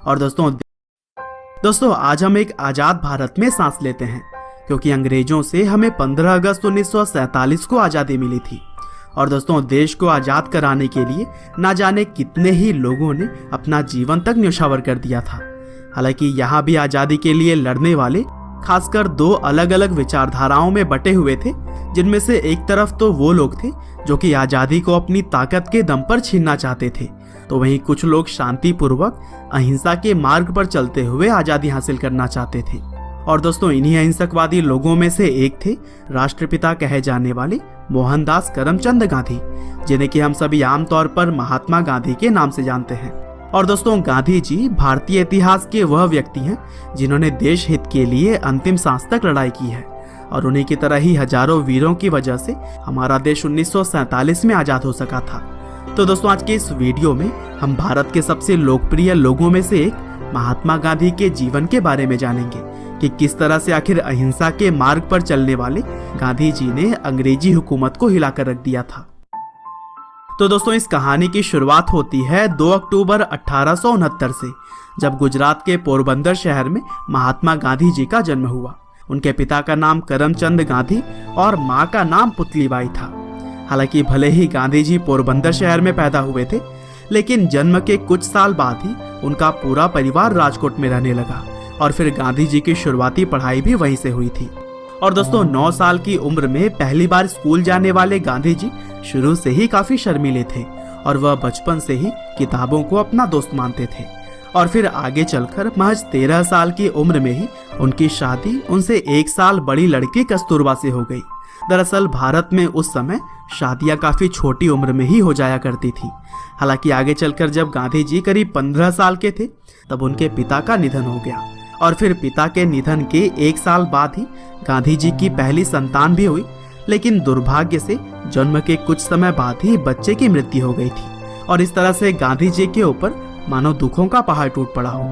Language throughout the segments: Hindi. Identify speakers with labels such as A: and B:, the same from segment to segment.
A: और दोस्तों आज हम एक आजाद भारत में सांस लेते हैं क्योंकि अंग्रेजों से हमें 15 अगस्त 1947 को आज़ादी मिली थी। और दोस्तों देश को आज़ाद कराने के लिए ना जाने कितने ही लोगों ने अपना जीवन तक न्यौछावर कर दिया था। हालांकि यहाँ भी आज़ादी के लिए लड़ने वाले खासकर दो अलग अलग विचारधाराओं में बटे हुए थे, जिनमें से एक तरफ तो वो लोग थे जो कि आज़ादी को अपनी ताकत के दम पर छीनना चाहते थे, तो वहीं कुछ लोग शांतिपूर्वक अहिंसा के मार्ग पर चलते हुए आज़ादी हासिल करना चाहते थे। और दोस्तों इन्हीं अहिंसकवादी लोगों में से एक थे राष्ट्रपिता कहे जाने वाले मोहनदास करमचंद गांधी, जिन्हें कि हम सभी आमतौर पर महात्मा गांधी के नाम से जानते हैं। और दोस्तों गांधी जी भारतीय इतिहास के वह व्यक्ति हैं जिन्होंने देश हित के लिए अंतिम सांस तक लड़ाई की है, और उन्हीं की तरह ही हजारों वीरों की वजह से हमारा देश 1947 में आज़ाद हो सका था। तो दोस्तों आज के इस वीडियो में हम भारत के सबसे लोकप्रिय लोगों में से एक महात्मा गांधी के जीवन के बारे में जानेंगे कि किस तरह से आखिर अहिंसा के मार्ग पर चलने वाले गांधी जी ने अंग्रेजी हुकूमत को हिलाकर रख दिया था। तो दोस्तों इस कहानी की शुरुआत होती है 2 अक्टूबर 1869 से, जब गुजरात के पोरबंदर शहर में महात्मा गांधी जी का जन्म हुआ। उनके पिता का नाम करमचंद गांधी और माँ का नाम पुतलीबाई था। हालांकि भले ही गांधी जी पोरबंदर शहर में पैदा हुए थे, लेकिन जन्म के कुछ साल बाद ही उनका पूरा परिवार राजकोट में रहने लगा, और फिर गांधी जी की शुरुआती पढ़ाई भी वहीं से हुई थी। और दोस्तों 9 साल की उम्र में पहली बार स्कूल जाने वाले गांधी जी शुरू से ही काफी शर्मीले थे, और वह बचपन से ही किताबों को अपना दोस्त मानते थे। और फिर आगे चलकर महज 13 साल की उम्र में ही उनकी शादी उनसे 1 साल बड़ी लड़की कस्तूरबा से हो गई। दरअसल भारत में उस समय शादियां काफी छोटी उम्र में ही हो जाया करती थी। हालांकि आगे चलकर जब गांधी जी करीब 15 साल के थे तब उनके पिता का निधन हो गया, और फिर पिता के निधन के 1 साल बाद ही गांधी जी की पहली संतान भी हुई। लेकिन दुर्भाग्य से जन्म के कुछ समय बाद ही बच्चे की मृत्यु हो गई थी, और इस तरह से गांधी जी के ऊपर मानो दुखों का पहाड़ टूट पड़ा हो।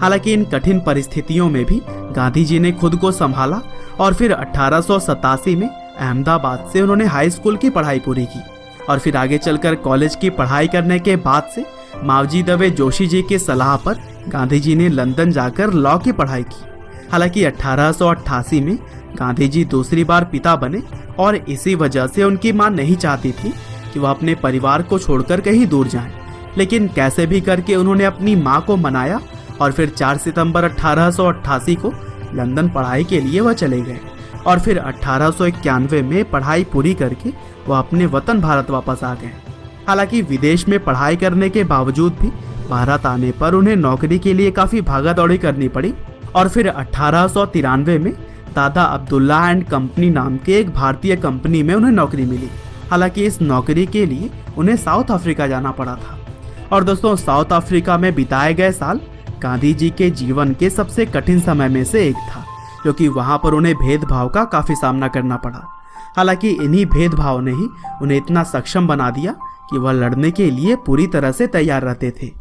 A: हालांकि इन कठिन परिस्थितियों में भी गांधी जी ने खुद को संभाला, और फिर 1887 में अहमदाबाद से उन्होंने हाई स्कूल की पढ़ाई पूरी की, और फिर आगे चलकर कॉलेज की पढ़ाई करने के बाद से मावजी दवे जोशी जी की सलाह पर गांधी जी ने लंदन जाकर लॉ की पढ़ाई की। हालांकि 1888 में गांधी जी दूसरी बार पिता बने, और इसी वजह से उनकी मां नहीं चाहती थी कि वह अपने परिवार को छोड़कर कहीं दूर जाएं। लेकिन कैसे भी करके उन्होंने अपनी मां को मनाया, और फिर 4 सितंबर 1888 को लंदन पढ़ाई के लिए वह चले गए, और फिर 1891 में पढ़ाई पूरी करके वह अपने वतन भारत वापस आ गए। हालांकि विदेश में पढ़ाई करने के बावजूद भी भारत आने पर उन्हें नौकरी के लिए काफी भागा दौड़ी करनी पड़ी, और फिर 1893 में दादा अब्दुल्ला एंड कंपनी नाम के एक भारतीय कंपनी में उन्हें नौकरी मिली। हालांकि इस नौकरी के लिए उन्हें साउथ अफ्रीका जाना पड़ा था। और दोस्तों साउथ अफ्रीका में बिताए गए साल गांधी जी के जीवन के सबसे कठिन समय में से एक था, क्योंकि वहां पर उन्हें भेदभाव का काफी सामना करना पड़ा। हालांकि इन्हीं भेदभाव ने ही उन्हें इतना सक्षम बना दिया कि वह लड़ने के लिए पूरी तरह से तैयार रहते थे।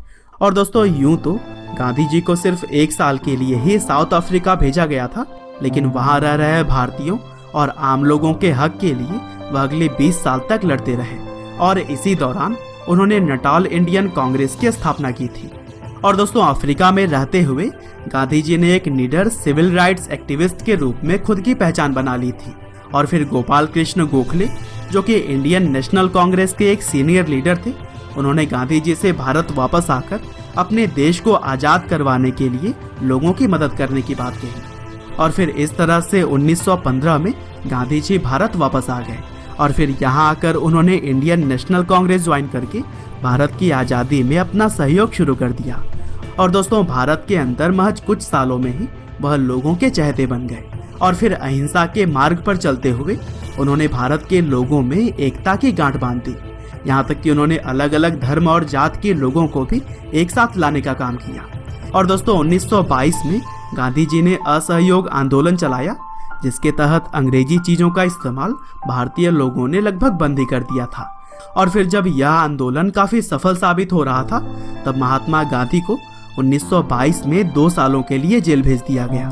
A: और दोस्तों यूं तो गांधी जी को सिर्फ 1 साल के लिए ही साउथ अफ्रीका भेजा गया था, लेकिन वहां रह रहे भारतीयों और आम लोगों के हक के लिए वह अगले 20 साल तक लड़ते रहे, और इसी दौरान उन्होंने नटाल इंडियन कांग्रेस की स्थापना की थी। और दोस्तों अफ्रीका में रहते हुए गांधी जी ने एक निडर सिविल राइट्स एक्टिविस्ट के रूप में खुद की पहचान बना ली थी। और फिर गोपाल कृष्ण गोखले, जो कि इंडियन नेशनल कांग्रेस के एक सीनियर लीडर थे, उन्होंने गांधी जी से भारत वापस आकर अपने देश को आज़ाद करवाने के लिए लोगों की मदद करने की बात कही। और फिर इस तरह से 1915 में गांधी जी भारत वापस आ गए, और फिर यहाँ आकर उन्होंने इंडियन नेशनल कांग्रेस ज्वाइन करके भारत की आज़ादी में अपना सहयोग शुरू कर दिया। और दोस्तों भारत के अंदर महज कुछ सालों में ही वह लोगों के चहेते बन गए, और फिर अहिंसा के मार्ग पर चलते हुए उन्होंने भारत के लोगों में एकता की गांठ बांध दी। यहाँ तक कि उन्होंने अलग अलग धर्म और जात के लोगों को भी एक साथ लाने का काम किया। और दोस्तों 1922 में गांधी जी ने असहयोग आंदोलन चलाया, जिसके तहत अंग्रेजी चीजों का इस्तेमाल भारतीय लोगों ने लगभग बंद ही कर दिया था। और फिर जब यह आंदोलन काफी सफल साबित हो रहा था, तब महात्मा गांधी को 1922 में 2 सालों के लिए जेल भेज दिया गया।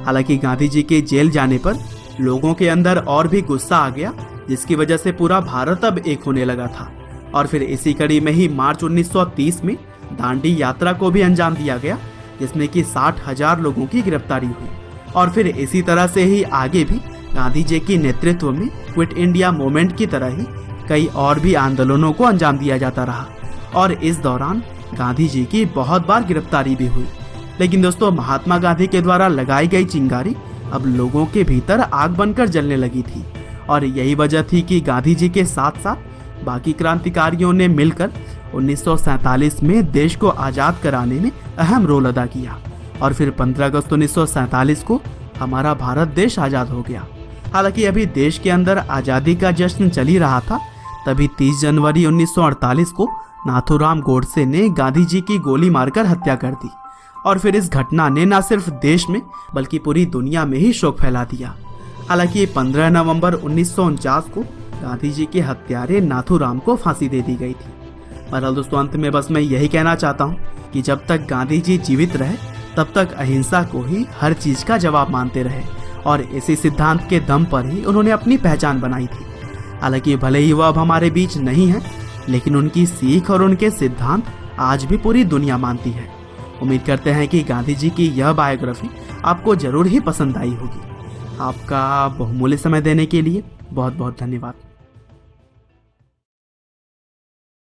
A: हालांकि गांधी जी के जेल जाने पर लोगों के अंदर और भी गुस्सा आ गया, जिसकी वजह से पूरा भारत अब एक होने लगा था। और फिर इसी कड़ी में ही मार्च 1930 में दांडी यात्रा को भी अंजाम दिया गया, जिसमें कि 60,000 लोगों की गिरफ्तारी हुई। और फिर इसी तरह से ही आगे भी गांधी जी के नेतृत्व में क्विट इंडिया मूवमेंट की तरह ही कई और भी आंदोलनों को अंजाम दिया जाता रहा और इस दौरान गांधी जी की बहुत बार गिरफ्तारी भी हुई। लेकिन दोस्तों, महात्मा गांधी के द्वारा लगाई गई चिंगारी अब लोगों के भीतर आग बनकर जलने लगी थी और यही वजह थी कि गांधी जी के साथ साथ बाकी क्रांतिकारियों ने मिलकर 1947 में देश को आज़ाद कराने में अहम रोल अदा किया और फिर 15 अगस्त 1947 को हमारा भारत देश आज़ाद हो गया। हालांकि अभी देश के अंदर आज़ादी का जश्न चल ही रहा था, तभी 30 जनवरी 1948 को नाथूराम गोडसे ने गांधी जी की गोली मारकर हत्या कर दी और फिर इस घटना ने न सिर्फ देश में बल्कि पूरी दुनिया में ही शोक फैला दिया। हालांकि 15 नवंबर 1949 को गांधी जी के हत्यारे नाथूराम को फांसी दे दी गई थी। बहरहाल दोस्तों, अंत में बस मैं यही कहना चाहता हूँ कि जब तक गांधी जी जीवित रहे तब तक अहिंसा को ही हर चीज का जवाब मानते रहे और इसी सिद्धांत के दम पर ही उन्होंने अपनी पहचान बनाई थी। हालांकि भले ही वह अब हमारे बीच नहीं है, लेकिन उनकी सीख और उनके सिद्धांत आज भी पूरी दुनिया मानती है। उम्मीद करते हैं कि गांधी जी की यह बायोग्राफी आपको जरूर ही पसंद आई होगी। आपका बहुमूल्य समय देने के लिए बहुत बहुत धन्यवाद।